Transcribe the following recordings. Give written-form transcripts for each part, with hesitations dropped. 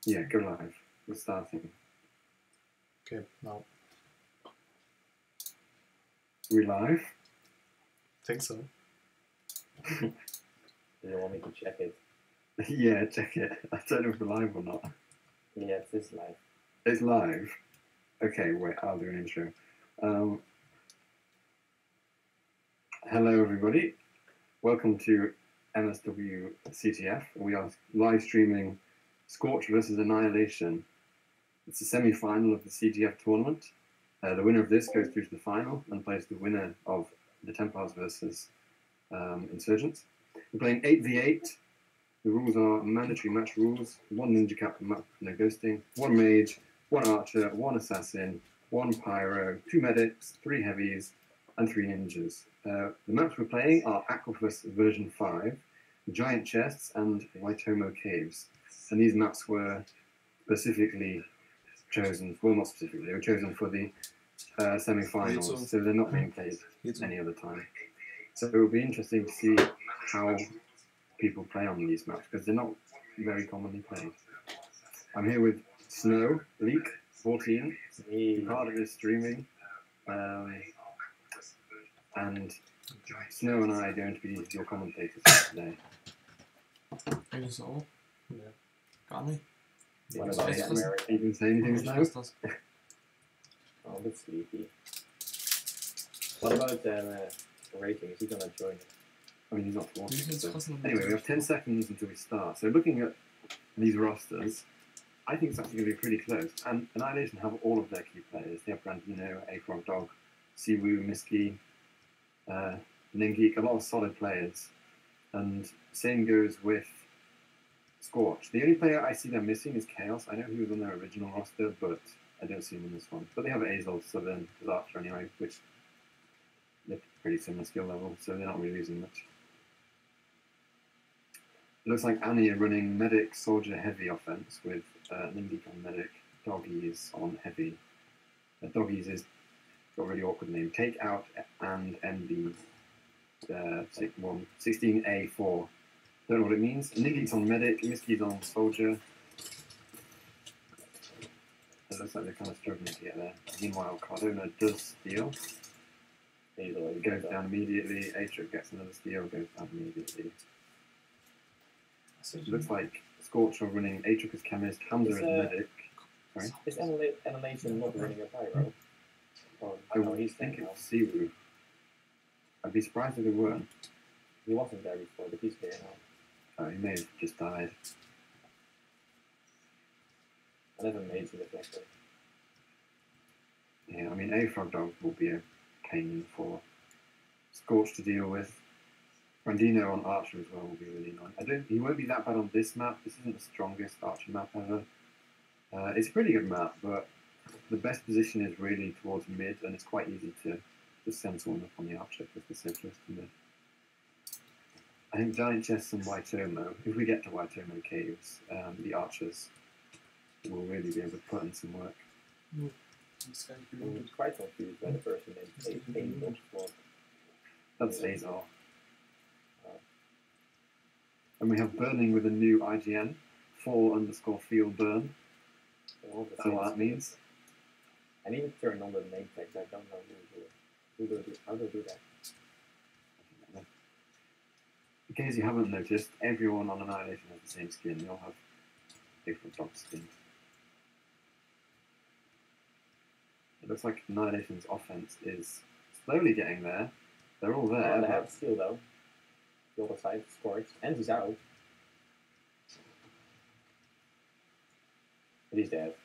Yeah, go live. We're starting. Okay, now. We live? Think so. Do you want me to check it? Yeah, check it. I don't know if we're live or not. Yeah, it is live. It's live? Okay, wait, I'll do an intro. Hello, everybody. Welcome to MSW CTF. We are live streaming Scorch versus Annihilation. It's the semi-final of the CTF tournament. The winner of this goes through to the final and plays the winner of the Templars versus Insurgents. We're playing 8v8. The rules are mandatory match rules: 1 ninja captain map, no ghosting, 1 mage, 1 archer, 1 assassin, 1 pyro, 2 medics, 3 heavies, and 3 ninjas. The maps we're playing are Aquifers version 5, Giant Chests, and Waitomo Caves. And these maps were specifically chosen, well, not specifically, they were chosen for the semi-finals, so they're not being played any other time. So it will be interesting to see how people play on these maps, because they're not very commonly played. I'm here with Snow, Leak, 14, part of his streaming, and Snow and I are going to be your commentators today. Maybe so. Yeah. Got me. You can say anything, Snow? Oh, a bit sleepy. What about rating? Is he gonna join it? I mean, he's not watching. So. Anyway, we have 10 seconds until we start. So looking at these rosters, I think it's actually going to be pretty close. And Annihilation have all of their key players. They have Brandino, A-Frog Dog, Siwu, Miski, Ningeek, a lot of solid players. And same goes with Scorch. The only player I see them missing is Chaos. I know he was on their original roster, but I don't see him in this one. But they have Azel, Southern, as Archer anyway, which they're pretty similar skill level, so they're not really losing much. It looks like Annie are running Medic, Soldier, Heavy offense with Ningeek on Medic, Doggies on Heavy. Doggies is got a really awkward name. Take Out and MB 16A4. Don't know what it means. Ningeek's on Medic, Miski's on Soldier. It looks like they're kind of struggling to get there. Meanwhile, Cardona does steal. It goes down immediately. Atrip gets another steal, goes down immediately. It looks like Scorch are running Atrip as Chemist, Hamza as Medic. Sorry? Is Annihilation not running a pyro? Oh, I would think it's Siwu. I'd be surprised if they weren't. He wasn't there before, but he's there now. He may have just died. I never made it reflector. Yeah, I mean, A-Frog Dog will be a pain for Scorch to deal with. Brandino on Archer as well will be really annoying. He won't be that bad on this map. This isn't the strongest Archer map ever. It's a pretty good map, but the best position is really towards mid, and it's quite easy to just send someone up on the Archer because they're so close to mid. I think Giant Chests and Waitomo, if we get to Waitomo Caves, the Archers will really be able to put in some work. I'm quite confused by the person named Angel. That's Azar. And we have Burning with a new IGN, _field burn. That's what that means. I need to turn on the name tags. I don't know how to do that. In case you haven't noticed, everyone on Annihilation has the same skin. They all have different dog skins. It looks like Annihilation's offense is slowly getting there. They're all there. Oh, they have steal though. The other side, Scorch, and he's out. But he's dead.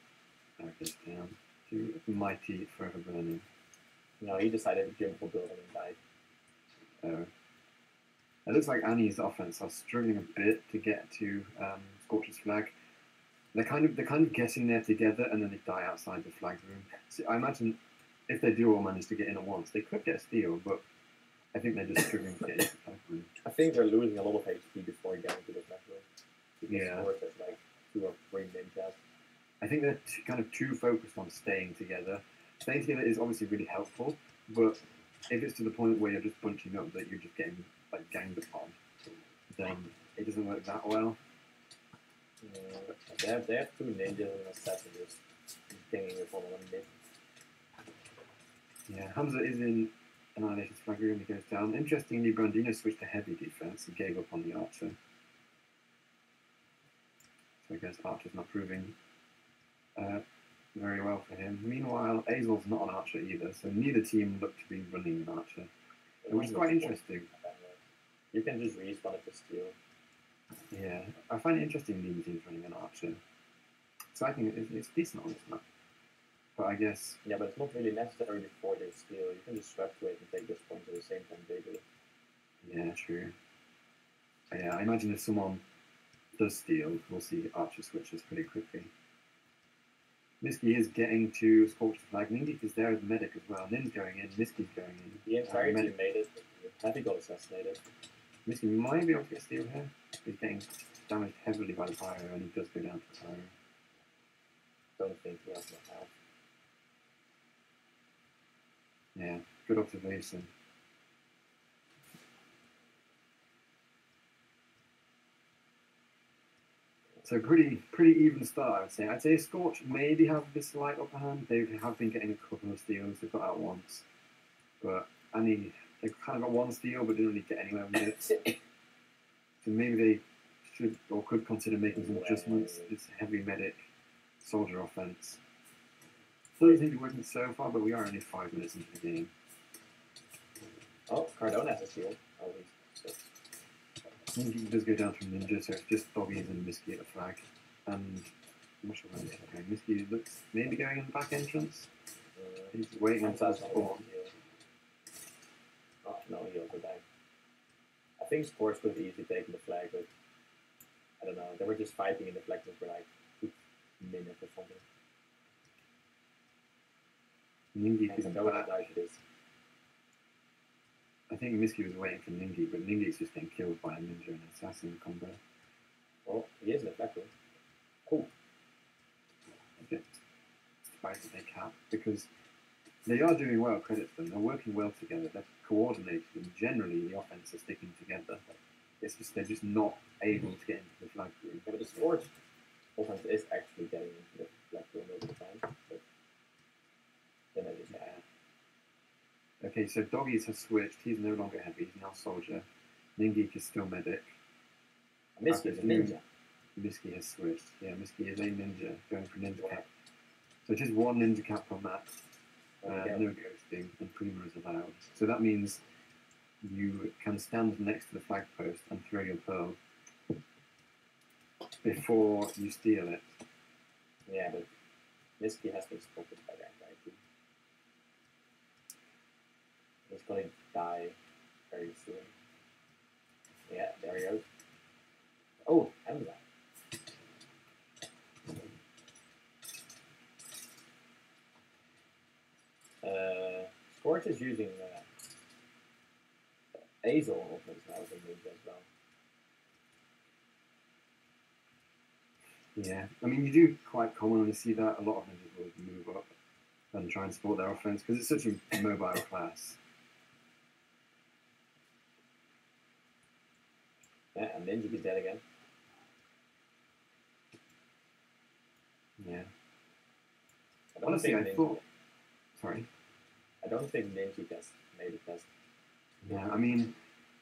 Okay, down. Too mighty forever burning. No, he decided to jump for building and died. It looks like Annie's offense are struggling a bit to get to Scorch's flag. They're kind of getting there together, and then they die outside the flag room. So I imagine if they do all manage to get in at once, they could get a steal, but I think they're just struggling to get into the flag room. I think they're losing a lot of HP before getting to the flag room. Yeah. Scorch has like 2 or 3 ninjas. I think they're kind of too focused on staying together. Staying together is obviously really helpful, but if it's to the point where you're just bunching up that you're just getting like ganged upon, then it doesn't work that well. They have two ninjas and an assassin just pinging upon one mid. Yeah, Hamza is in Annihilation's flag room. He goes down. Interestingly, Brandino switched to heavy defense and gave up on the Archer. So I guess Archer's not proving very well for him. Meanwhile, Azel's not an Archer either, so neither team look to be running an Archer, which is quite interesting. You can just respawn at the steal. Yeah, I find it interesting neither team's running an Archer. So I think it's decent on this map. But I guess... Yeah, but it's not really necessary before they steal. You can just swap to it and take this point at the same time they do. Yeah, true. Yeah, I imagine if someone does steal, we'll see Archer switches pretty quickly. Miski is getting to Scorch's flag. Nindik is there as a medic as well. Nin's going in, Miski's going in. The entire team made it. Heavy got assassinated. Miski might be able to get steal here. He's getting damaged heavily by the pyro, and he does go down to the pyro. Don't think he has enough health. Yeah, good observation. So pretty even start, I would say. I'd say Scorch maybe have this slight upper hand. They have been getting a couple of steals. They've got out once, but they've kind of got one steal, but didn't really get anywhere with it. So maybe they should or could consider making some adjustments. It's heavy medic, soldier offense. Doesn't seem to be working so far, but we are only 5 minutes into the game. Oh, Cardone has a shield, at least. Ninja does go down from Ninja, so it's just Doggies and Miski at the flag. And I'm not sure where he's going. Miski looks maybe going in the back entrance. He's waiting until the spawn. Oh, no, he also died. I think Scorch could have easily taken the flag, but I don't know. They were just fighting in the flag for like 2 minutes or something. Ningi is back. This. I think Miski was waiting for Ningi, but Ningi's just getting killed by a ninja and assassin combo. Oh, he is in the flag room. Cool. Okay. Despite that they cap, because they are doing well, credit to them. They're working well together. They're coordinated, and generally the offense is sticking together. It's just they're just not able to get into the flag room. Yeah, but the Scorch offense is actually getting into the flag room over the time. But then it is bad. Okay, so Doggies has switched. He's no longer heavy. He's now soldier. Ningeek is still medic. Miski is a ninja. Miski has switched. Yeah, Miski is a ninja going for ninja cap. So just one ninja cap per map. No ghosting, and Prima is allowed. So that means you can stand next to the flag post and throw your pearl before you steal it. Yeah, but Miski has been spotted by that guy too. He's going to die very soon. Yeah, there he goes. Oh, Hamza. Scorch is using Azel offense now as a ninja as well. Yeah, I mean, you do quite commonly see that. A lot of ninjas will move up and try and support their offense because it's such a mobile class. Yeah, and Ninja is dead again. Yeah. Honestly, I thought... Sorry? I don't think Ninja has made it best. Yeah, I mean,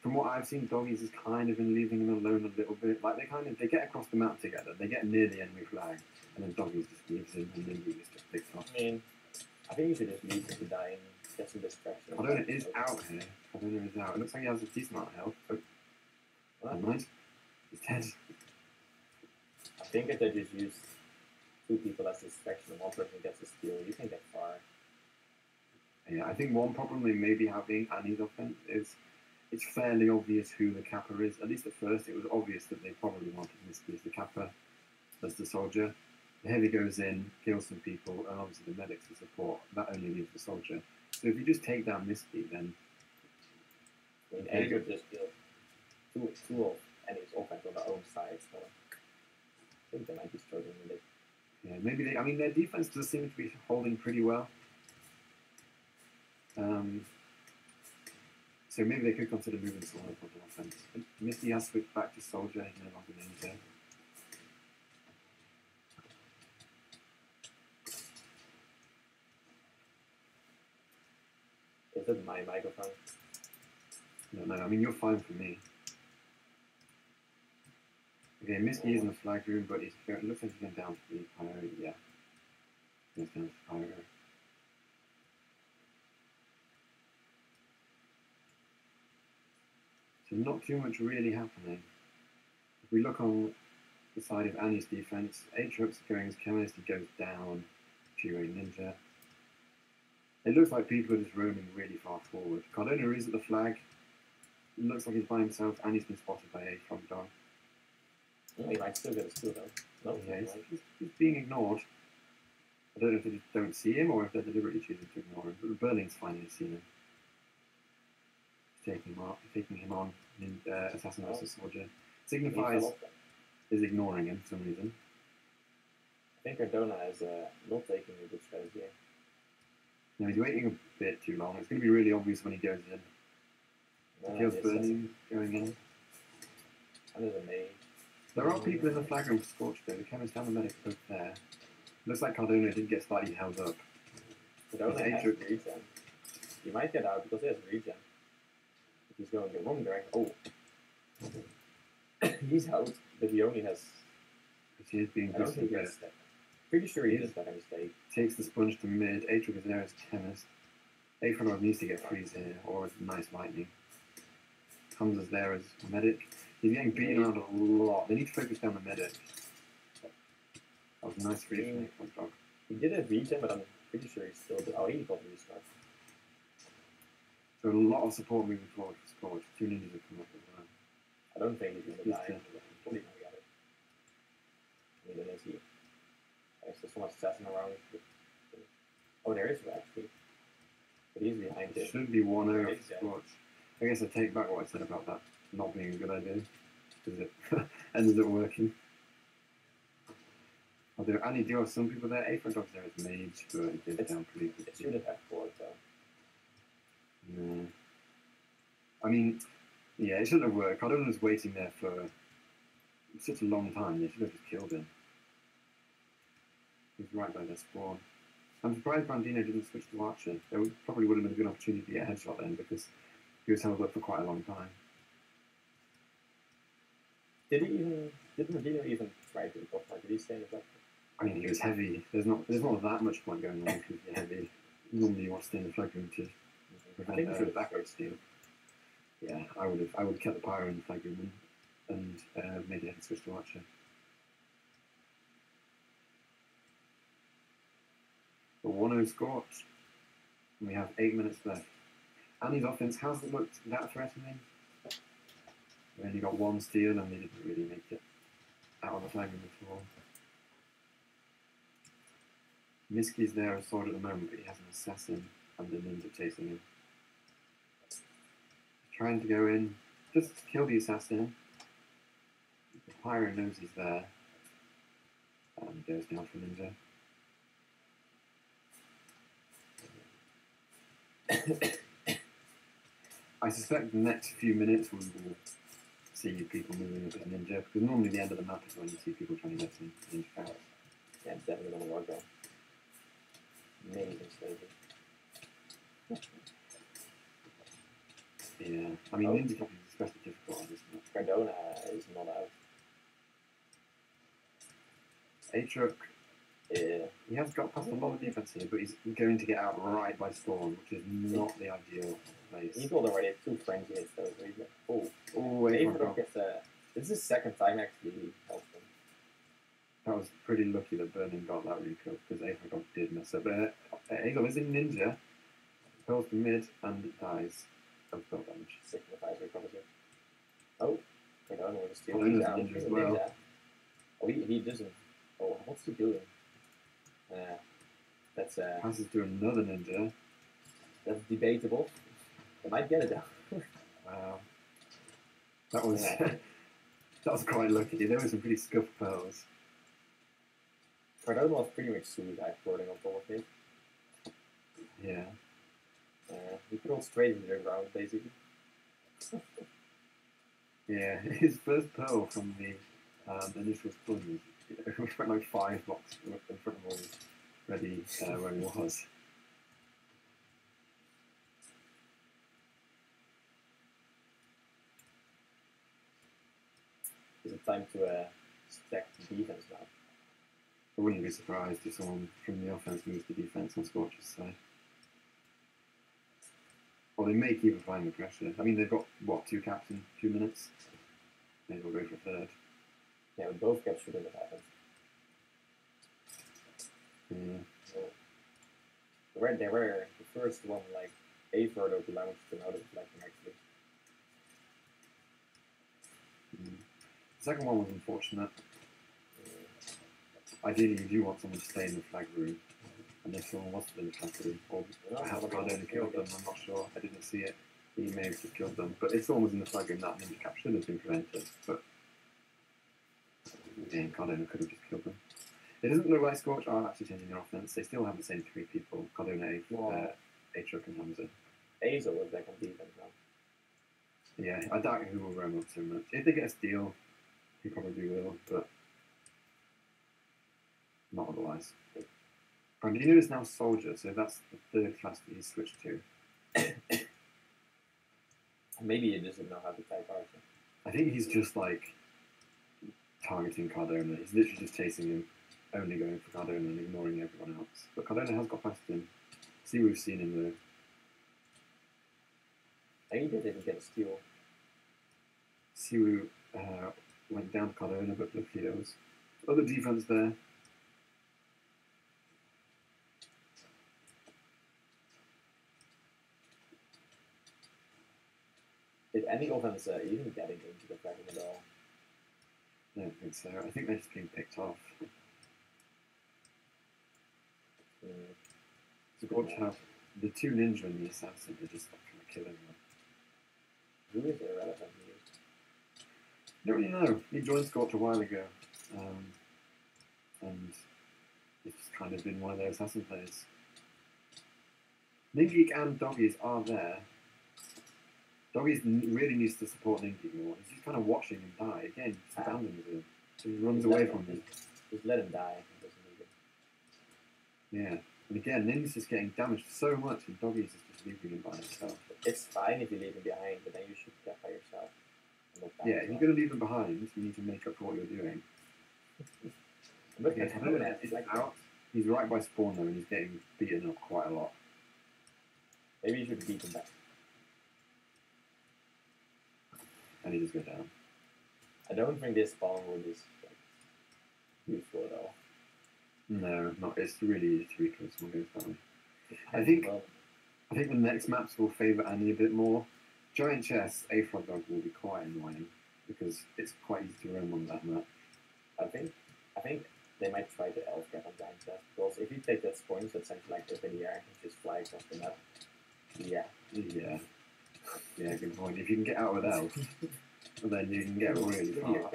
from what I've seen, Doggies has kind of been leaving him alone a little bit. Like, they get across the map together, they get near the enemy flag, and then Doggies just leaves him, and Ninja just gets picked off. I mean, I think you should just leave him to die and get some distraction. Cardona is out here. Cardona is out. It looks like he has a decent amount of health. Oh. Never mind. He's dead. I think if they just use 2 people as distraction and 1 person gets a steal, you can get far. Yeah, I think one problem they may be having Annie's offense is it's fairly obvious who the capper is. At least at first, it was obvious that they probably wanted Miski as the capper, as the soldier. The heavy goes in, kills some people, and obviously the medics to support. That only leaves the soldier. So if you just take down Miski, then... I mean, Angel just killed 2 of Annie's offense on their own side, so I think they might be struggling with it. Yeah, maybe they... I mean, their defense does seem to be holding pretty well. So maybe they could consider moving someone up on the offense. Misty has switched back to soldier, he's no longer ninja. Is it my microphone? No, no, I mean, you're fine for me. Okay, Misky is in the flag room, but it looks like he's going down to the pyro. Yeah. He's down to the pyro. So not too much really happening. If we look on the side of Annie's defense, Aatrox going as chemist, he goes down to a ninja. It looks like people are just roaming really far forward. Cardona is at the flag. It looks like he's by himself, and he's been spotted by a front dog. Oh, he might still get a steal though. No, Yeah, he's being ignored. I don't know if they just don't see him or if they're deliberately choosing to ignore him. But Berling's finally seen him. He's taking him on in Assassin vs. Soldier. Signifies is ignoring him for some reason. I think Cardona is not taking a good strategy here. No, he's waiting a bit too long. It's going to be really obvious when he goes in. Kills Berling going in. And there's a mage. There are people in the flag room for Scorch though. The chemist and the medic are both there. Looks like Cardona did get slightly held up. Cardona has regen. He might get out because he has regen. If he's going the wrong direction. Oh. He's out, but he only has. He is being I don't think he has step. Pretty sure he does that mistake. Takes the sponge to mid. Aatrox is there as chemist. Aatrox needs to get freeze here, or a nice lightning. Hamza's there as medic. He's getting beaten out a lot. They need to focus down the medic. That was a nice freeze from front dog. He did have regen, but I'm pretty sure he still did. Oh, he got restart. So a lot of support moving forward for Scorch. 2 ninjas have come up as well. I don't think he's going to die. He's probably going to get it. I mean, then is he? There's just so much assassin around. Oh, there is actually. But he's behind it. Should be 1-0 for Scorch. I guess I take back what I said about that not being a good idea. Because it ended up working. Although Annie do have some people there. Aatrox Dog's there as mage, but it did down pretty quickly. It should have had forward though. No. I mean, yeah, it shouldn't have worked. Cardona was waiting there for such a long time. They should have just killed him. He's right by their spawn. I'm surprised Brandino didn't switch to Archer. There probably would have been a good opportunity to get a headshot then because he was held up for quite a long time. Did Brandino even try to go for it? Did he stay in the flag? I mean, he was heavy. There's not that much point going on because you're heavy. Normally you want to stay in the flag room to prevent a backward steal. Yeah, I would have kept the pyro in the flag room and made it switch to Archer. But 1-0 Scorch. And we have 8 minutes left. Annie's offense hasn't looked that threatening. We only got 1 steal and they didn't really make it out on the flag room before. Miski's there as sword at the moment, but he has an assassin and a ninja chasing him. Trying to go in, just to kill the assassin. The pyro knows he's there. And goes down for ninja. I suspect the next few minutes we will see people moving up as ninja, because normally the end of the map is when you see people trying to get some ninja counts. Yeah, it's definitely going to work though. Amazing slavery. Yeah, I mean, ninja counting is especially difficult on this map. Cardona is not out. Aatrox, Yeah. he has got past a lot of defense here, but he's going to get out right by spawn, which is not the ideal place. He got already 2 frenzy hits though. So he's like, oh, Aatrox gets a. This is his second time actually helped him. That was pretty lucky that Burning got that rekill, because Aatrox did mess up. But Eagle is in ninja, goes to mid, and it dies. Of spell damage. Signifies recovers it. Oh, Cardona with a steal. Cardona's He's out. ninja as He's a well. ninja. Oh, he doesn't. Oh, what's he doing? That's Passes to another ninja. That's debatable. They might get it down. Wow. That was that was quite lucky. There were some pretty scuffed pearls. Cardona was pretty much suicide floating on top of it. Yeah. He crawled straight into the ground, basically. Yeah, his first pearl from the initial stun went like 5 blocks in front of all ready where he was. time to stack defense now. I wouldn't be surprised if someone from the offense moves to defense on Scorch's side. Or they may keep applying the pressure. I mean, they've got, what, 2 caps in 2 minutes? Maybe we'll go for a third. Yeah, with both caps shouldn't have happened. Yeah. So, they were the first one, like, a further to launch to know that flagging actually. The second one was unfortunate. Ideally, you do want someone to stay in the flag room. And if someone was in the flag room, or perhaps Cardona killed them, I'm not sure. I didn't see it. He may have just killed them. But if someone was in the flag room, that ninja cap should have been prevented. But again, Cardona could have just killed them. It doesn't look like Scorch are actually changing their offense. They still have the same 3 people. Cardona, Aatrox, and Hamza. Azo was back on defense now. Yeah, I doubt he will roam up so much. If they get a steal, he probably will, but not otherwise. Brandino is now Soldier, so that's the 3rd class that he's switched to. Maybe he doesn't know how to type Archer. I think he's just like targeting Cardona. He's literally just chasing him, only going for Cardona and ignoring everyone else. But Cardona has got past him. See, we've seen him though. I think he didn't get a steal. Siwu went down to Cardona, but luckily there was other defense there. Did any offense even getting into the flag at all? I don't think so. I think they're just being picked off. Scorch have the 2 ninja and the assassin. They're just kind of killing them. Who is irrelevant here? Don't really know. He joined Scorch a while ago, and he's just kind of been one of their assassin players. Ningeek and Doggies are there. Doggies really needs to support Ningeek more. He's just kind of watching him die. Again, just abandons him. So he runs away from him. Just let him die. He doesn't need it. Yeah. And again, Ningeek's just getting damaged so much, and Doggies is just leaving him by himself. It's fine if you leave him behind, but then you should get by yourself. Yeah, if you're going to leave him behind, you need to make up for what you're doing. Look Okay, at him. he's out. He's right by spawn though, and he's getting beaten up quite a lot. Maybe you should beat him back. And he does go down. I don't think this spawn would is like, useful at all. No, not. It's really easy to recall someone goes down. I think the next maps will favour Annie a bit more. Giant Chess, Aatrox Dog will be quite annoying because it's quite easy to roam on that map. I think they might try to elf cap on Giant Chess because if you take that points, that's essentially like up in the air and just fly across the map. Yeah. Yeah, good point. If you can get out with elf, then you can get really far.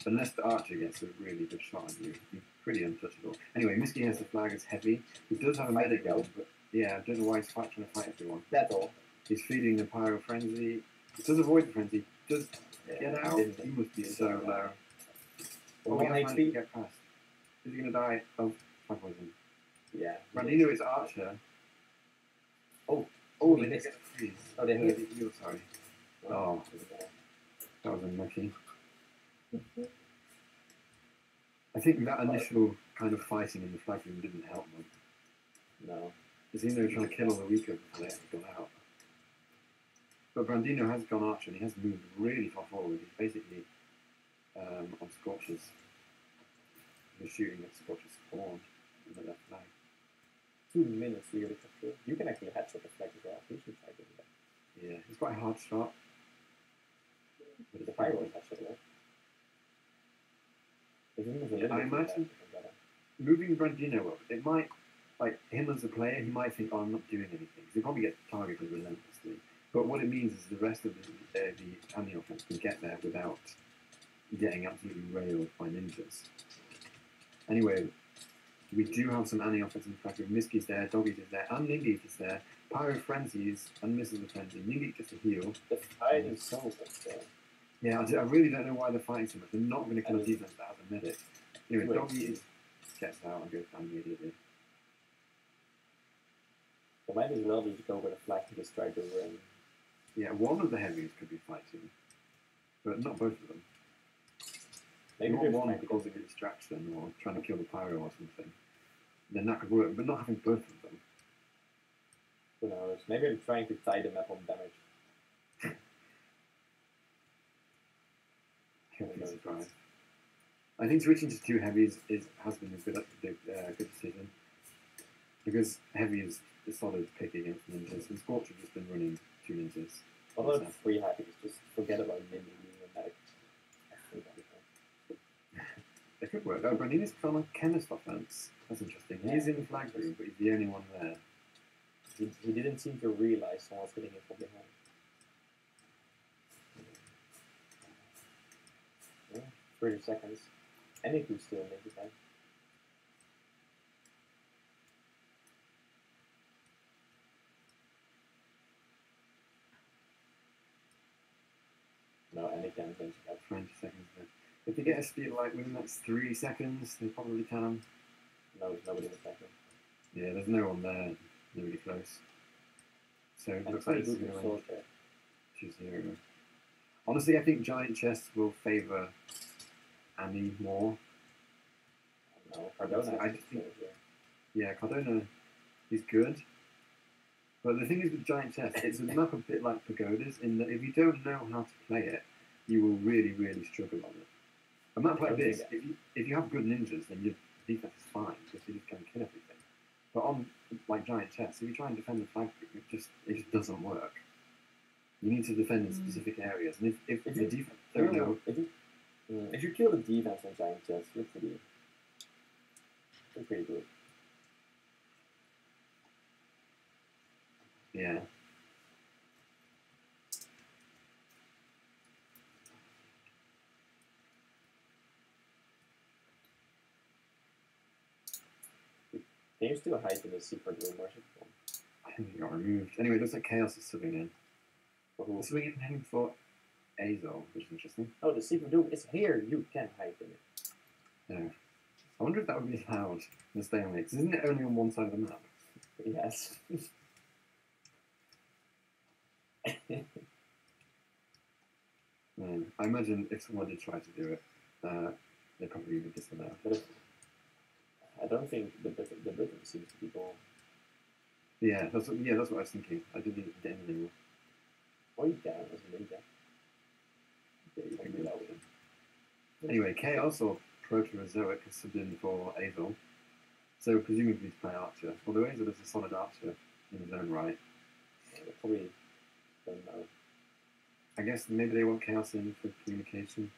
Unless the archer gets a really good shot on you, you're pretty untouchable. Anyway, Misky has the flag as heavy. He does have a medic build, but yeah, I don't know why he's trying to fight everyone. That's all. He's feeding the Pyro Frenzy. He does avoid the Frenzy. Does get out. He must be so low. Well, he has managed to get past. Is he going to die of fire poison? Yeah. Brandino is Archer. Oh, they he missed. get a freeze. Oh, they hit. Heal, sorry. Oh, that was unlucky. I think that initial kind of fighting in the flag room didn't help them. No. Because they were trying to kill all the weaker before they actually got out. But Brandino has gone Archer and he has moved really far forward. He's basically on Scorch's. He's shooting at Scorch's spawn on the left flag. 2 minutes to get a capture. You can actually headshot the flag as well. You should try doing that. Yeah, it's quite a hard shot. But the pyro is headshot, right? If you move a little I bit imagine better. moving Brandino up, it might, like him as a player, he might think, oh, I'm not doing anything. He'll probably get targeted relentlessly. But what it means is the rest of the Annie offense can get there without getting absolutely railed by ninjas. Anyway, we do have some Annie offense in the flag room. Miski's there, Doggies is there, and Ningeek is there. Pyro frenzies and misses the frenzy. Ningeek gets a heal. The fight is so good there. Yeah, I really don't know why they're fighting so much. They're not going to kill a defense that has a medic. Anyway, Wait. Doggy gets out and goes down immediately. They might as well just go with a flag and just try to win. Yeah, one of the heavies could be fighting, but not both of them. Maybe you they're want one trying to causing a distraction or trying to kill the pyro or something. Then that could work, but not having both of them. Who knows? Maybe they're trying to tie the map on damage. Can't be surprised. I think switching to 2 heavies has been a good decision. Because heavy is a solid pick against ninjas, and Scorch have just been running 2 ninjas. What about 3 heavies? Just forget about ninja being a medic. They could work. Oh, Brandini's on a chemist offense. That's interesting. Yeah. He's in the flag room, but he's the only one there. He didn't seem to realize someone was hitting him from behind. Yeah, 30 seconds. And it could still make it back. No, and it can finish up. 20 seconds left. If they get a speed light within the next 3 seconds, they probably can. No, there's nobody in the second. Yeah, there's no one there. Nobody close. So it And looks like it's good going soldier. 2-0. Honestly, I think giant chests will favour Annie more. No, Cardona. I just think, yeah, Cardona is good. But the thing is with giant chests, it's a map a bit like Pagodas in that if you don't know how to play it, you will really, really struggle on it. A map like this, if you have good ninjas, then your defense is fine because you just can kill everything. But on like giant chests, if you try and defend the flag, it just doesn't work. You need to defend in specific areas, and if the defense don't know, if you kill the defense on giant chests, you're pretty good. yeah. Can you still hide in the secret room or something? I think he got removed. Anyway, it looks like Chaos is subbing in. For who? He's swinging him for Azul, which is interesting. Oh, the secret room is here. You can hide in it. Yeah. I wonder if that would be allowed in the stalemates. Isn't it only on one side of the map? Yes. I imagine if someone did try to do it, they probably would disallow. But I don't think the Britain seems to be gone. Yeah, that's what I was thinking. I didn't even get him anymore. Or you can as a ninja. Yeah, you can do that with him. Anyway, Chaos or Proterozoic has subbed in for Azul. So presumably he's playing Archer. Although Azul is a solid Archer in his own right. I probably don't know. I guess maybe they want Chaos in for communication.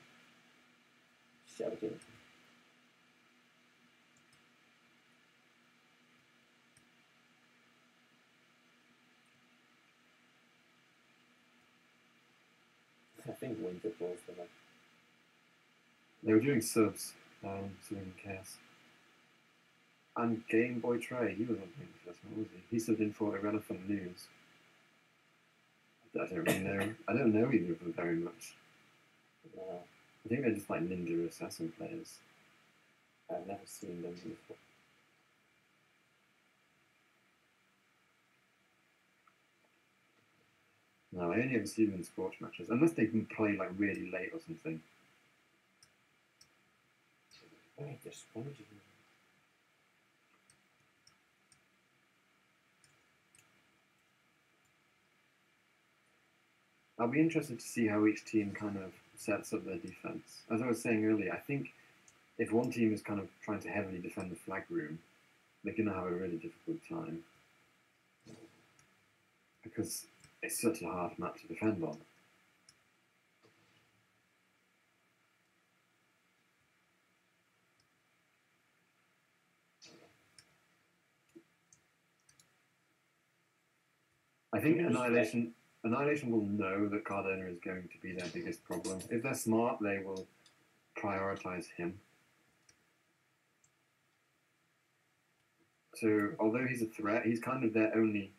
Shouting. I think Winter pulls them up. They were doing subs, subbing Chaos. And Game Boy Trey, he was on the first one, was he? He subbed in for Irrelevant News. I don't really know. I don't know either of them very much. No, I think they're just like ninja assassin players. I've never seen them before. No, I only ever see them in Scorch matches, unless they can play like really late or something. Wait, they're spongy. I'll be interested to see how each team kind of sets up their defense. As I was saying earlier, I think if one team is kind of trying to heavily defend the flag room, they're going to have a really difficult time. Because it's such a hard map to defend on. I think Annihilation will know that Cardona is going to be their biggest problem. If they're smart, they will prioritize him. So, although he's a threat, he's kind of their only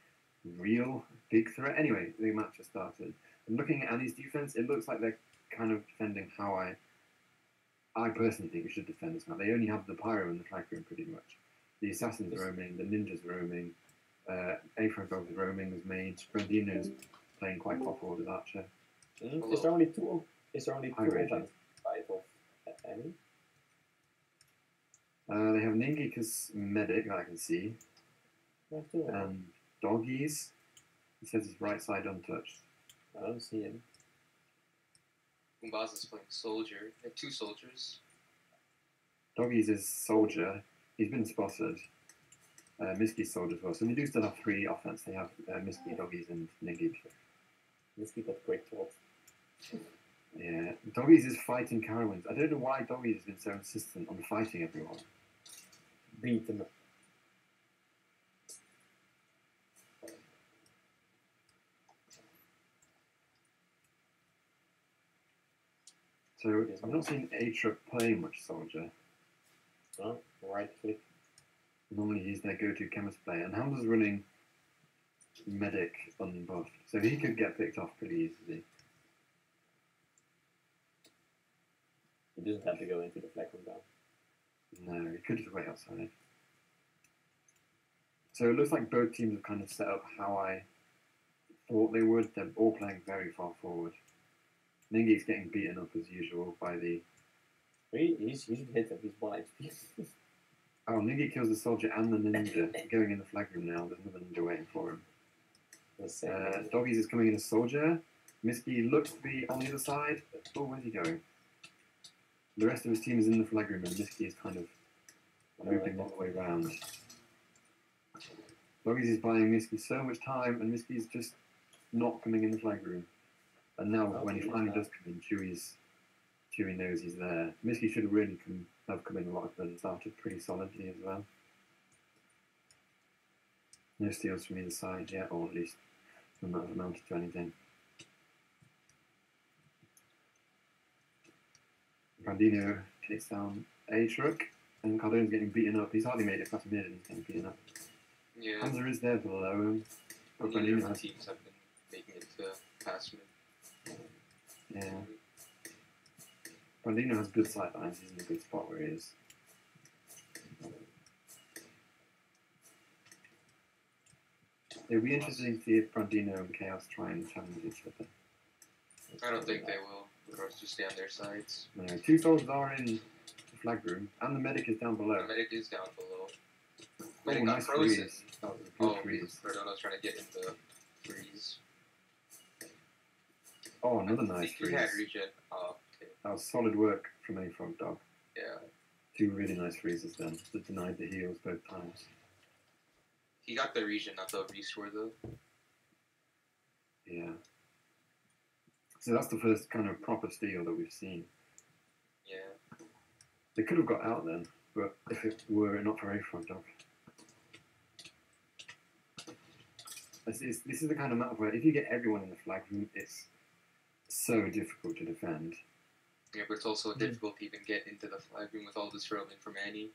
real big threat. Anyway, the match has started. And looking at Annie's defense, it looks like they're kind of defending how I personally think we should defend this map. They only have the Pyro and the flag room pretty much. The Assassin's roaming, the Ninja's roaming, Afrogog's roaming was made. Brandino's playing quite popular with Archer. Is there only two? Is there only two High rated. offensive type of Annie? They have Ningika's medic that I can see. Where's the one? Doggies. He says his right side untouched. I don't see him. Umbaza's playing soldier. They have 2 soldiers. Doggies is soldier. He's been spotted. Miski's soldier as well. So they do still have 3 offense. They have Miski, Doggies, and Ningik. Miski got great talks. Yeah, Doggies is fighting Carowinds. I don't know why Doggies has been so insistent on fighting everyone. Beat them. So I've not seen Atra play much soldier. Oh, right click. Normally he's their go-to chemist player, and Hamza's running medic unbuffed, so he could get picked off pretty easily. He doesn't have to go into the flag room down. No, he could just wait outside. So it looks like both teams have kind of set up how I thought they would. They're all playing very far forward. Ningi's getting beaten up as usual by the... He should hit him. He's 1 HP. Oh, Ningi kills the soldier and the ninja going in the flag room now. There's another ninja waiting for him. Doggies is coming in as soldier. Miski looks to be on the other side. Oh, where's he going? The rest of his team is in the flag room and Miski is kind of looping all the way around. Doggies is buying Miski so much time and Miski is just not coming in the flag room. And now when he finally does come in, Chewie knows he's there. Miski should have really come in a lot and started pretty solidly as well. No steals from either side yet, or at least none that have amounted to anything. Brandino takes down Aatrook, and Cardone's getting beaten up. He's hardly made it past mid and he's getting beaten up. Yeah. Hamza is there below him. But Neither of Brandino the has... teams have been making it to past mid. Yeah. Brandino has good sightlines. He's in a good spot where he is. It'll be interesting to see if Brandino and Chaos try and challenge each other. I don't think they will. The rest just stay on their sides. No, 2 soldiers are in the flag room, and the medic is down below. The medic is down below. Oh, Medic got nice frozen. freeze. That was a good freeze. Cardona's trying to get in the freeze. Oh, another I nice think he had freeze. regen. Oh, okay. That was solid work from a frog dog. Yeah. 2 really nice freezes then, that denied the heals both times. He got the regen, not the restore though. Yeah. So that's the first kind of proper steal that we've seen. Yeah. They could have got out then, but if it were not for a frog dog. This is the kind of map where if you get everyone in the flag room, it's so difficult to defend. Yeah, but it's also difficult to even get into the flag room with all this rolling from Annie.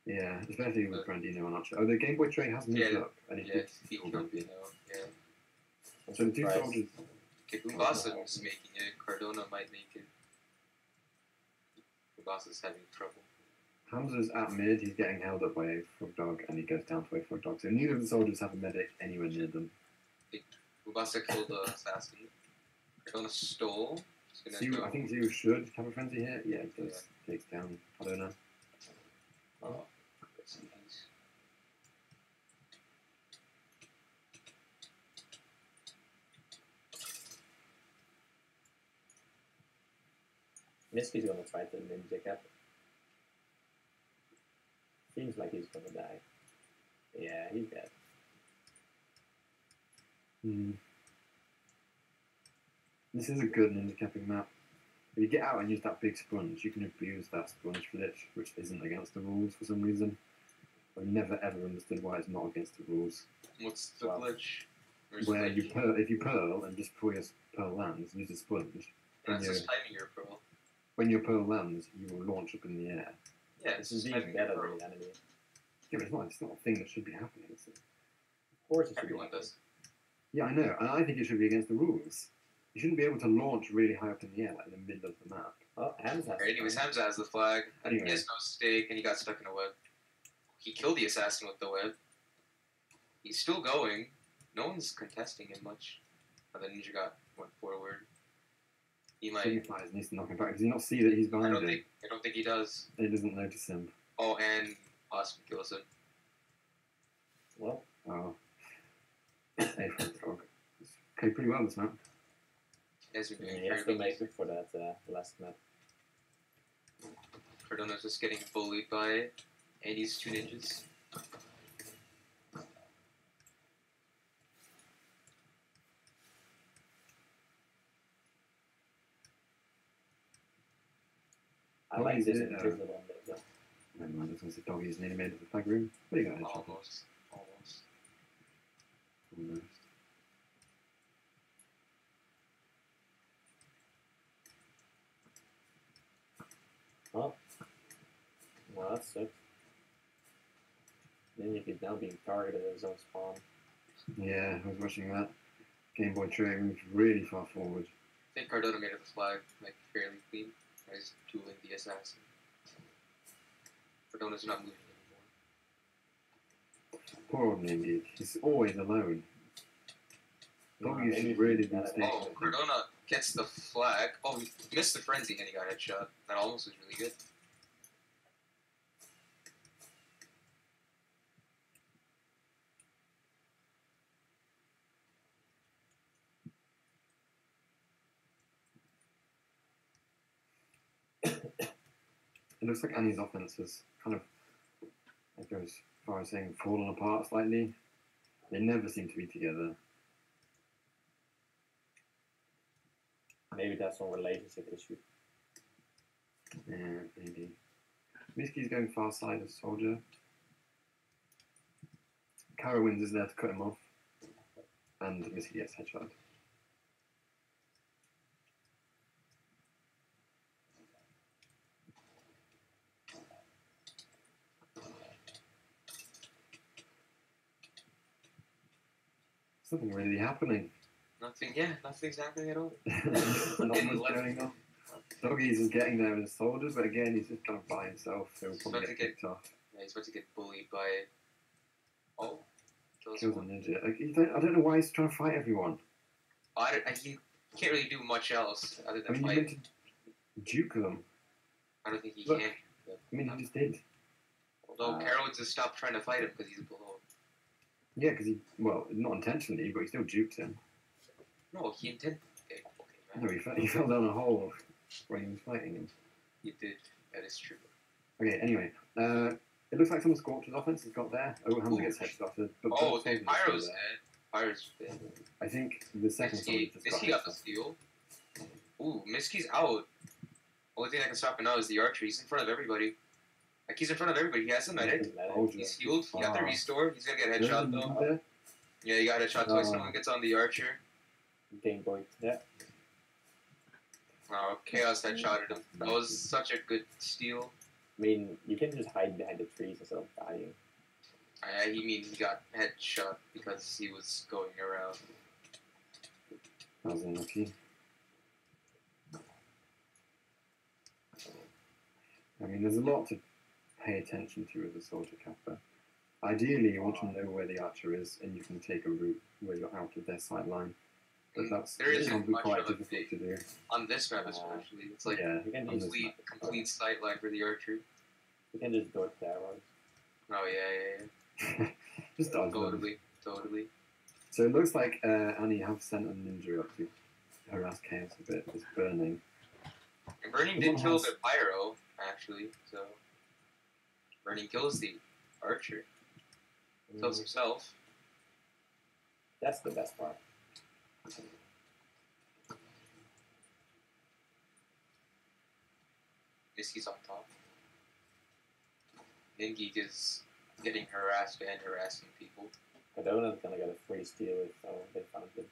Yeah, especially with Brandino and Archer. Oh, the Game Boy tray has moved up, and it Yeah, keeps he still killed bumping. Yeah. So the 2 soldiers... Okay, Umbasa is making it. Cardona might make it. Umbasa's having trouble. Hamza's at mid, he's getting held up by a frog dog, and he goes down to a frog dog. So neither of the soldiers have a medic anywhere near them. Umbasa killed the assassin. Cardona stole. I think Zero should have a frenzy here. Yeah, it does. Takes down Cardona. Oh, Miski's gonna try to ninja cap. Seems like he's gonna die. Yeah, he's dead. This is a good ninja capping map. If you get out and use that big sponge, you can abuse that sponge glitch, which isn't against the rules for some reason. I've never ever understood why it's not against the rules. What's the glitch? Where you if you pearl and just before your pearl lands, use a sponge. That's just timing your pearl. When your pearl lands, you will launch up in the air. Yeah, this is even better than the enemy. Yeah, but it's not a thing that should be happening. Of course, it should everyone be. does. Yeah, I know, and I think it should be against the rules. You shouldn't be able to launch really high up in the air, like in the middle of the map. Oh, Hamza. Anyways, Hamza has the flag. Anyway. He has no stake, and he got stuck in a web. He killed the assassin with the web. He's still going. No one's contesting him much. Oh, the ninja went forward. He might. Signifies needs to knock him back. Does he not see that he's behind him? I don't think he does. He doesn't notice him. Oh, and Austin kills him. Well, Oh. Hey, for the dog. Okay, pretty well this map. Has been doing he has to fairly make decent. it for that last map. Cardona's just getting bullied by Andy's 2 ninjas. I like this Doggies, invisible on this. Never mind, I was going to say doggies nearly made it to the flag room. But you got a headshot. Almost. Almost. Oh. No, that sucks. Then you could now be targeted at his own spawn. Yeah, I was watching that. Game Boy tray moved really far forward. I think Cardona made it the flag, like, fairly clean. He's dueling the assassin. Cardona's not moving anymore. Poor old Ningy. He's always alone. Doggies Maybe should really he's be got it. staying. Oh, Cardona gets the flag. Oh, he missed the frenzy and he got headshot. That almost was really good. It looks like Annie's offense has kind of, I go as far as saying, fallen apart slightly. They never seem to be together. Maybe that's some relationship issue. Yeah, maybe. Miski's going far side of Soldier. Carowinds is there to cut him off. And Miski gets headshot. Something really happening. Nothing's happening at all. Not much going on. Doggies is getting there with his soldiers, but again, he's just kind of by himself, so he'll probably get kicked off. Yeah, he's about to get bullied by. Oh, Kills a ninja. Like, I don't know why he's trying to fight everyone. He can't really do much else other I than mean, you fight. meant to juke them. I don't think he Look. can. I mean, he just did. Although Carowinds has stopped trying to fight him because he's below. Yeah, because he, well, not intentionally, but he still juked him. No, he intended. Okay, No, he fell down a hole when he was fighting him. He did. That is true. Okay, anyway. It looks like some of Scorch's offense has got there. Oh, Hamza Ooh. gets headshotted. But Oh, both okay. soldiers are still Pyro's there. dead. Pyro's dead. I think the second soldier just got Miski got the headshotted. steal. Ooh, Miski's out. Only thing that can stop him now is the archer. He's in front of everybody. Like, he's in front of everybody. He has the medic. Told you. He's healed. He got the Ah. restore. He's gonna get There's a headshot though. ninja. Yeah, he got headshot twice. No Ah. one gets on the archer. Game Boy. Yeah. Oh, Chaos headshotted him. That was such a good steal. I mean, you can just hide behind the trees instead of dying. He got headshot because he was going around. That was unlucky. I mean, there's a lot to pay attention to as a soldier capper. Ideally, you want to know where the archer is, and you can take a route where you're out of their sight line. But that's There isn't can be much quite of a difficult to do. On this map especially. It's like Yeah, You can on just, this map. complete sight line for the archer. you can just dodge the arrows. Oh yeah. Just dodge them. Totally. So it looks like Annie have sent a ninja up to harass Chaos a bit. It's burning. And Burning did kill the pyro, actually, so Burning kills the archer. Kills himself. That's the best part. Miski's on top. Ningeek is getting harassed and harassing people. Cardona's gonna get a free steal if they found him.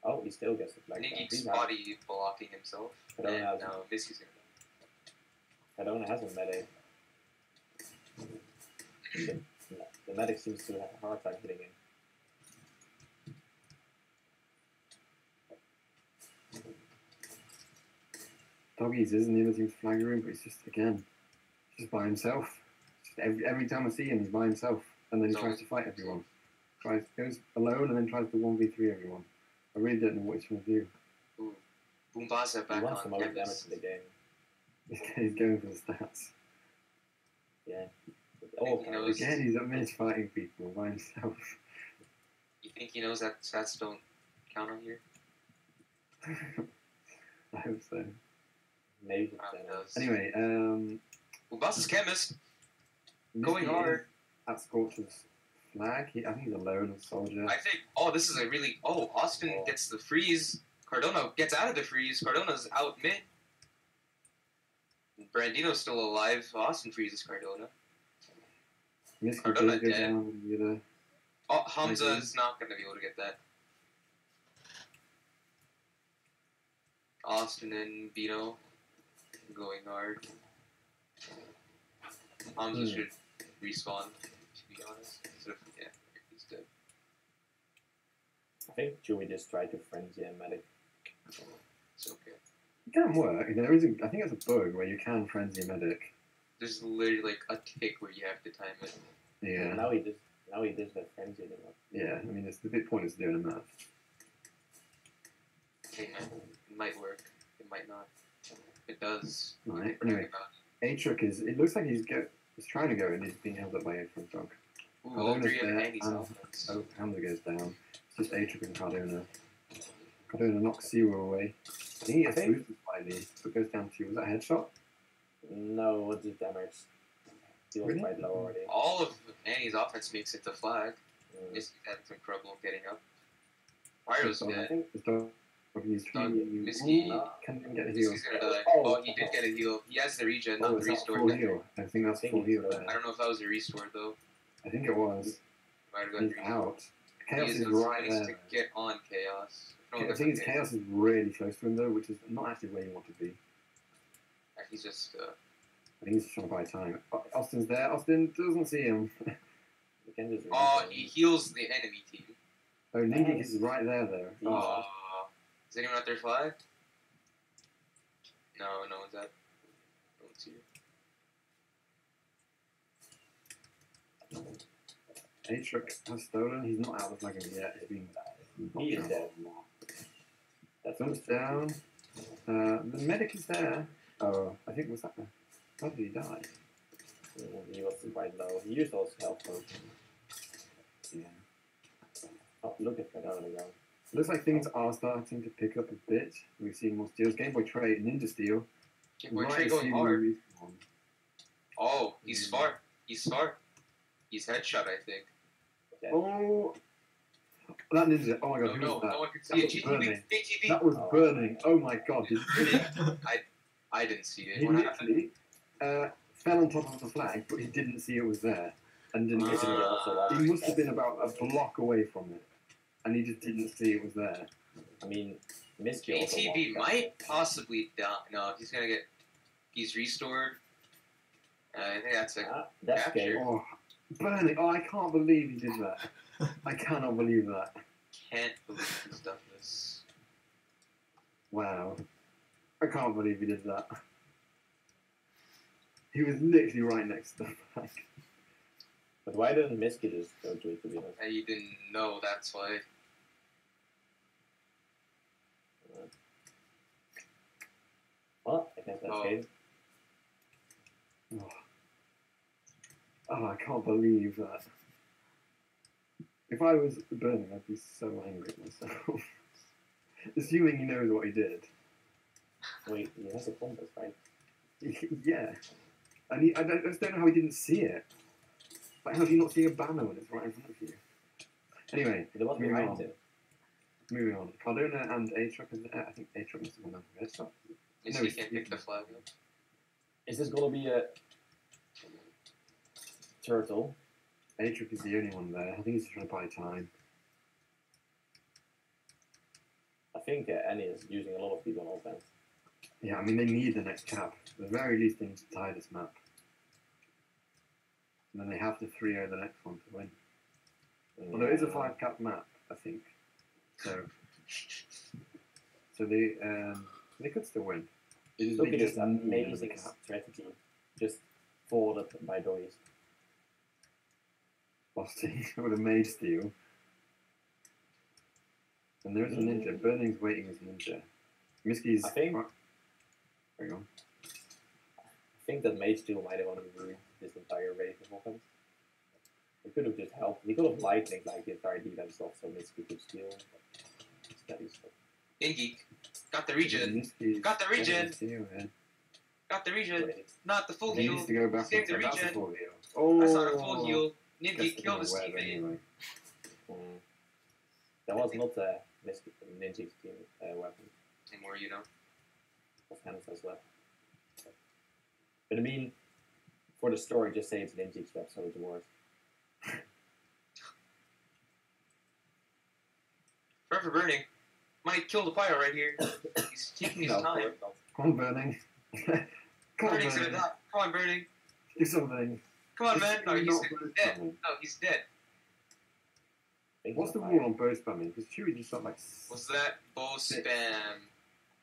Oh, he still gets the flag. Ningeek's body blocking himself. Cardona And has, now Miski's gonna Cardona has a medic. The medic seems to have a hard time hitting him. Doggies is in the other team's flag room, but he's just, again, just by himself. Just every time I see him, he's by himself. And then he tries to fight everyone. Goes alone and then tries to 1v3 everyone. I really don't know what he's trying to do. Ooh. Boombasa He back wants the on most damage campus. in the game. He's going for the stats. Yeah. I think he knows. Again, he's at mid fighting people by himself. You think he knows that stats don't count on here? I hope so. Maybe. He does. Anyway, Boss is chemist. Going Misty hard. is at Scorch's flag. I think he's alone as soldier. I think. Oh, this is a really. Oh, Austin gets the freeze. Cardona gets out of the freeze. Cardona's out mid. Brandino's still alive. Austin freezes Cardona. Misty Cardona does go dead. down with the other. Oh, Hamza is not going to be able to get that. Austin and Bino going hard. Hamza should respawn, to be honest. So, yeah, he's dead. I think Chewie just tried to frenzy and medic. It's okay. It can work. There is I think it's a bug where you can frenzy a medic. There's literally like a tick where you have to time it. Yeah. Now he does that frenzy anymore. Yeah, I mean, it's a bit pointless doing a math. Hey man, it might work. It might not. It does. Right, Brag anyway. about A-Truck is, it looks like he's trying to go and he's being held up by a front dog. it. Ooh, all three of there, Andy's and offense. Hamza goes down. It's just A-Truck and Cardona. Cardona knocks Zero away. I think he gets boosted slightly, but goes down to, was that a headshot? No, what's his damage? He was Really? quite low already. All of Andy's offense makes it to flag. Mm. Just had some trouble getting up. Pyro's I dead. think the dog is Misky. Can't even get a heal. He's gonna die. Oh, he did get a heal. He has the regen, Oh, not is the that restore. full heal? I think that's full heal there. I don't know if that was a restore though. I think it was. Might have got He's restore. out. Chaos He is is right nice to there. get on Chaos. The thing is, Chaos is really close to him though, which is not actually where you want to be. He's just. I think he's just trying to buy time. Austin's there. Austin doesn't see him. You can just Oh, he heals the enemy team. Oh, Ningi is right there though. Oh. Is anyone at their flag? No, no one's at. No one's here. A-Truck has stolen. He's not out of the flag yet. He's been. He is dead. That's Thumbs down. The medic is there. Oh, I think was that. How did he die? He was quite low. He used those health potions. Yeah. Oh, look at that out go. Looks like things are starting to pick up a bit. We've seen more steals. Game Boy Trade, Ninja Steal. We're Right going seeing hard. the respawn. Oh, he's smart. He's smart. He's headshot, I think. Yeah. Oh, that ninja! Oh my god, who No, was that? no one could That see was it. burning. GTV. That was Oh. burning. Oh my god! I didn't see it. He What happened? literally fell on top of the flag, but he didn't see it was there, and didn't get it. He must have been about a block away from it, and he just didn't see it was there. I mean, Misky also ATV won. might possibly die. No, he's gonna get. He's restored. I think that's a. That's capture. game. Oh, burning! Oh, I can't believe he did that. I cannot believe that. Can't believe he's done this. Wow. I can't believe he did that. He was literally right next to the flag. But why didn't Misky just go to it, to be honest? You didn't know. That's why. Well, I guess that's Oh. game. Oh, I can't believe that. If I was burning, I'd be so angry at myself. Assuming he knows what he did. Wait, he has a compass, right? Yeah. And I just don't know how he didn't see it. Like, how do you not see a banner when it's right in front of you? Anyway, There was moving behind on. him. Moving on. Cardona and A-Truck is there. I think A-Truck must have gone down for headshot. He No, can't pick the flag up. Is this gonna be a turtle? A-Truck is the only one there. I think he's trying to buy time. I think Annie is using a lot of people on offense. Yeah, I mean, they need the next cap. At the very least, they need to tie this map. And then they have to 3-0 the next one to win. Well, there is a 5-cap map, I think. So they could still win. Look at this need another amazing cap. strategy. Just forwarded by Dois. Boston with a mage steal. And there is a ninja. Burning's waiting as a ninja. Misky's. I think- Hang on. I think that Mage Steel might have only been this entire wave of offense. He could have just helped. He could have lightning like the entire defense off, so Mitsuki could steal steady stuff. Ingeek. Got the regen. Got the regen. Got the regen. Great. Not the full He heal. needs to go back Save the and that's a regen. full heal. Oh, That's not a full heal. Gets Ninja to killed his web teammate. anyway. That was not Ninja's team weapon. And more, you know. Of hands as well. But I mean, for the story, just say it's Ninja's weapon, so it's worse. Forever burning. Might kill the pyro right here. He's taking his No, of time. course not. Come on, Burning. Come on, Burning's gonna Burning. die. Come on, burning. Do something. Come on, man. No, It's he's not burst dead. spamming. No, he's dead. What's the rule on burst spamming? Because Chewie just shot like... Was that bow Six. spam?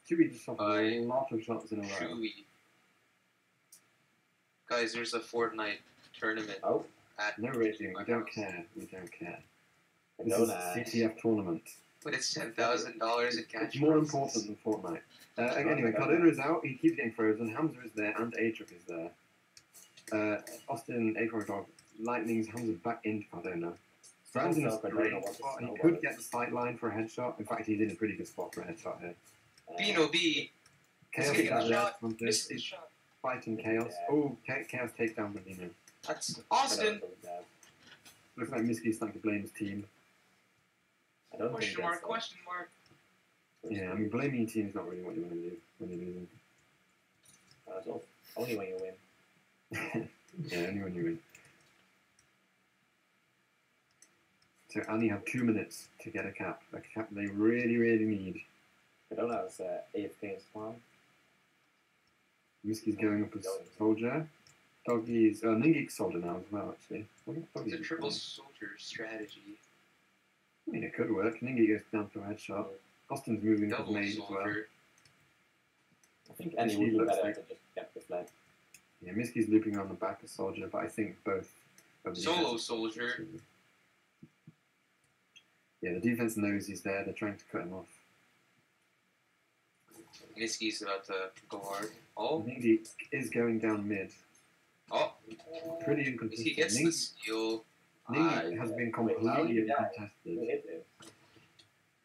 Chewie just shot By a lot of shots in a row. Chewie. Guys, there's a Fortnite tournament Oh, at No raging. my We don't house. care. We don't care. I This know is that. CTF tournament. But it's $10,000 in cash. It's more prizes. important than Fortnite. Anyway, Cardona is out. He keeps getting frozen. Hamza is there, and Atruk is there. Austin, A4 Dog, Lightning's Hamza back into Cardona. Brandon is Cardona great wants to spot. He snowball could it. get the sight line for a headshot. In fact, he's in a pretty good spot for a headshot here. Bino B. Chaos getting is a out there. shot. From Misses this. the He's shot. fighting Chaos. Yeah. Oh, Chaos takes down Brandino. That's Austin. Looks like Miski's starting to blame his team. I don't Question think mark, that's question mark. Yeah, I mean, blaming your team is not really what you want to do when you're losing. That's all. Only when you win. Yeah, only when you win. So Annie have 2 minutes to get a cap they really, really need. Cardona is AFK in spawn. Miski's going up as soldier. Doggy's Ningeek's soldier now as well, actually. What if Doggy's It's a triple doing? soldier strategy. I mean, it could work. Ningeek goes down for a headshot. Austin's moving up as Double maid as well. soldier. I think Annie Miski would do looks better like- if they just kept the flag. Yeah, Miski's looping around the back as soldier, but I think both of the Solo defensive- soldier. Yeah, the defense knows he's there. They're trying to cut him off. Miski's about to go hard. Oh, Ningeek is going down mid. oh. Pretty Miski inconsistent. gets the steal. Ningeek has been Wait, how completely did he die? uncontested. Who hit him?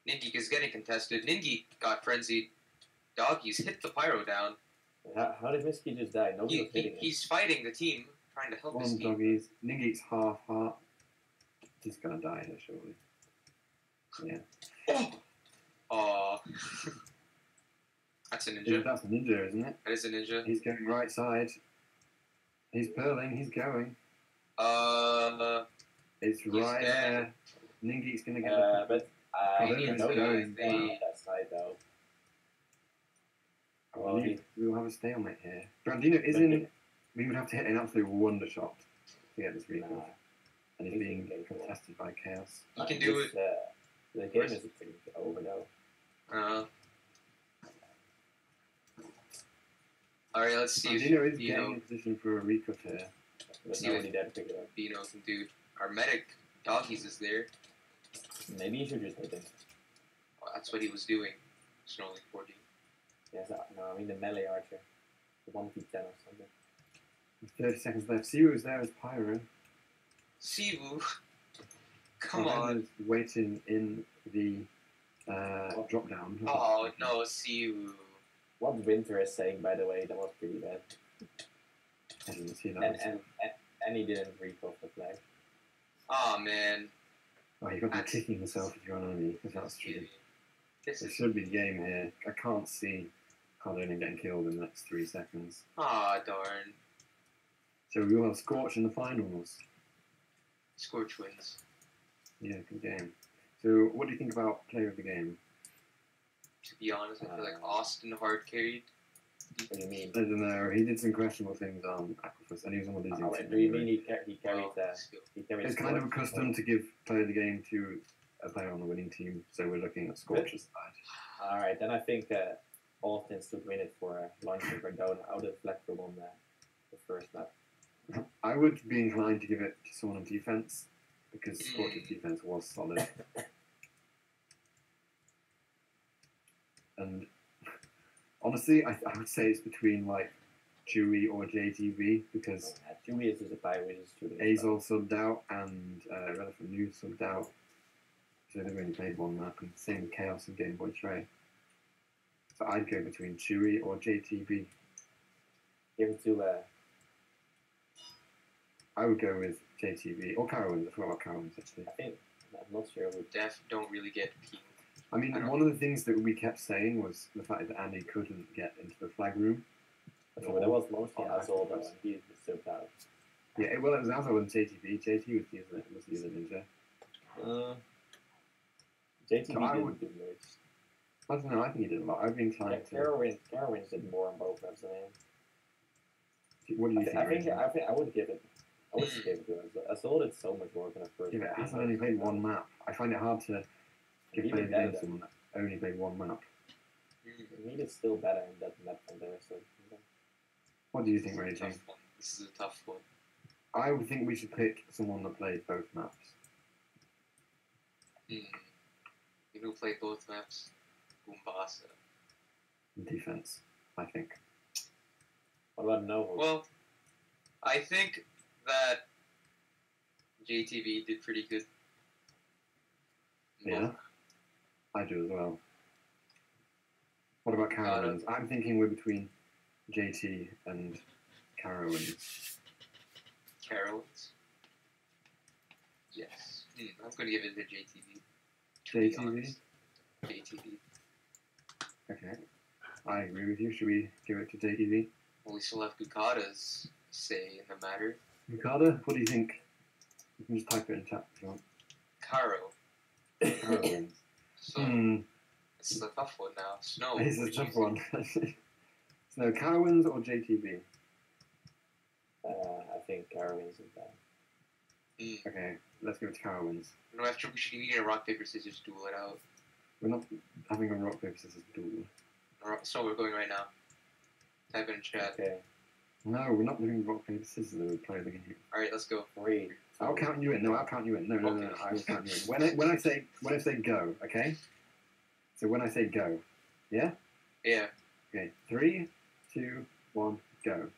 Ningeek is getting contested. Ningeek got frenzied. Doggies hit the pyro down. How did Miski just die? Nobody was hitting him. He's fighting the team, trying to help his One team. doggies. Ningeek's half heart. He's gonna die here, surely. Yeah. Oh. That's a Yeah, ninja. that's a ninja, isn't it? That is a ninja. He's going right side. He's purling. He's going. It's He's right dead. there. Ningeek's gonna get But I I don't don't know know if they- that side though. I believe we'll have a stalemate here. Brandino is in. We would have to hit an absolute wonder shot to get this recall. Nah. And he's being contested by Chaos. You can do it. The game is pretty over now. Alright, let's see if Brandino is getting Bino, in position for a recut here. There's See what- nobody there to pick it up. Bino can do. Our medic, Doggies, is there. Maybe you should just hit him. Well, that's what he was doing. It's only 40. Yes, no, I mean the melee archer. The 1v10 or something. 30 seconds left. Siwu is there as Pyro. Sivu. Come on. Cardano's waiting in the drop down. Oh no, Sivu. What Winter is saying, by the way, that was pretty bad. I didn't see that. And he didn't recall the flag. Oh man. Oh, you got to be That's- kicking yourself if you're on enemy, because that's true. This It is. should be the game here. I can't see Cardona getting killed in the next 3 seconds. Ah, darn. So we will have Scorch in the finals. Scorch wins. Yeah, good game. So what do you think about player of the game? To be honest, I feel like Austin hard carried. What do you mean? I don't know. He did some questionable things on Aquifers, and he was on the losing team. Do you anyway. mean he carried Still. he carried It's kind of Scorch? accustomed to give player of the game to a player on the winning team, so we're looking at Scorch's side. Alright, then I think Austin should win it for launching Cardona out of flat from on the first map. I would be inclined to give it to someone on defense, because Scorch's defense was solid. And honestly, I would say it's between like Chewy or JTV because Chewy is just a bye, which is shooting. Azol subbed out and Relevant News subbed out. So they've only played one map, and same with Chaos and Game Boy Trey. So I'd go between Chewy or JTV. Give it to I would go with JTV or Carowinds. I forgot about Carowinds actually. I think I'm not sure. Def don't really get ping. I mean, one of the things that we kept saying was the fact that Andy couldn't get into the flag room. So that was mostly Azol though, and he was so proud. Yeah, well, it was Azol and JTV. JT was the other ninja. JTV So I didn't would- do much. I don't know. I think he did a lot. I've been trying to. Carowinds did more on both maps than him. What do you think? I think Rachel? I would give it. I would just give it to Azol. Azol did so much work in the first. Yeah, but it hasn't only played one map. I find it hard to give Even praise better against someone that only played one map. Meat is still better in that map than the rest of them. What do you This think, is a Rachel? tough one. This is a tough one. I would think we should pick someone that plays both maps. You who play both maps? Umbasa. In defense, I think. What about Novo? Well, I think that JTV did pretty good. Yeah. I do as well. What about Carowinds? I'm thinking we're between JT and Carowinds. Carowinds. Yes. I'm going to give it to JTV. to be JTV? honest. JTV. Okay. I agree with you. Should we give it to JTV? Well, we still have Kukata's say in the matter. Ricardo, what do you think? You can just type it in chat if you want. Caro. Carowinds. So, this is a tough one now. Snow. This is a what do you tough one. So, Carowinds or JTV? I think Carowinds is bad. think? Okay, let's go to Carowinds. No, after we should need a rock, paper, scissors duel it out. We're not having a rock, paper, scissors duel. So we're going right now. Type in chat. Okay, No, we're not doing rock, paper, scissors. We play the game. Alright, let's go. 3. I'll count you in. No, I'll count you in. No, Okay. I will count you in. When I say go, okay? So when I say go, yeah? Yeah. Okay, 3, 2, 1, go.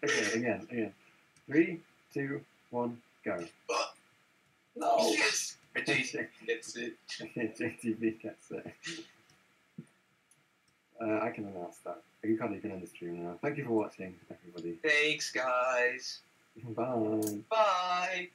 Okay, again. 3, 2, 1, go. No! Yes! JTV gets it. Okay, JTV gets it. I can announce that. You can end the stream now. Thank you for watching, everybody. Thanks, guys. Bye. Bye.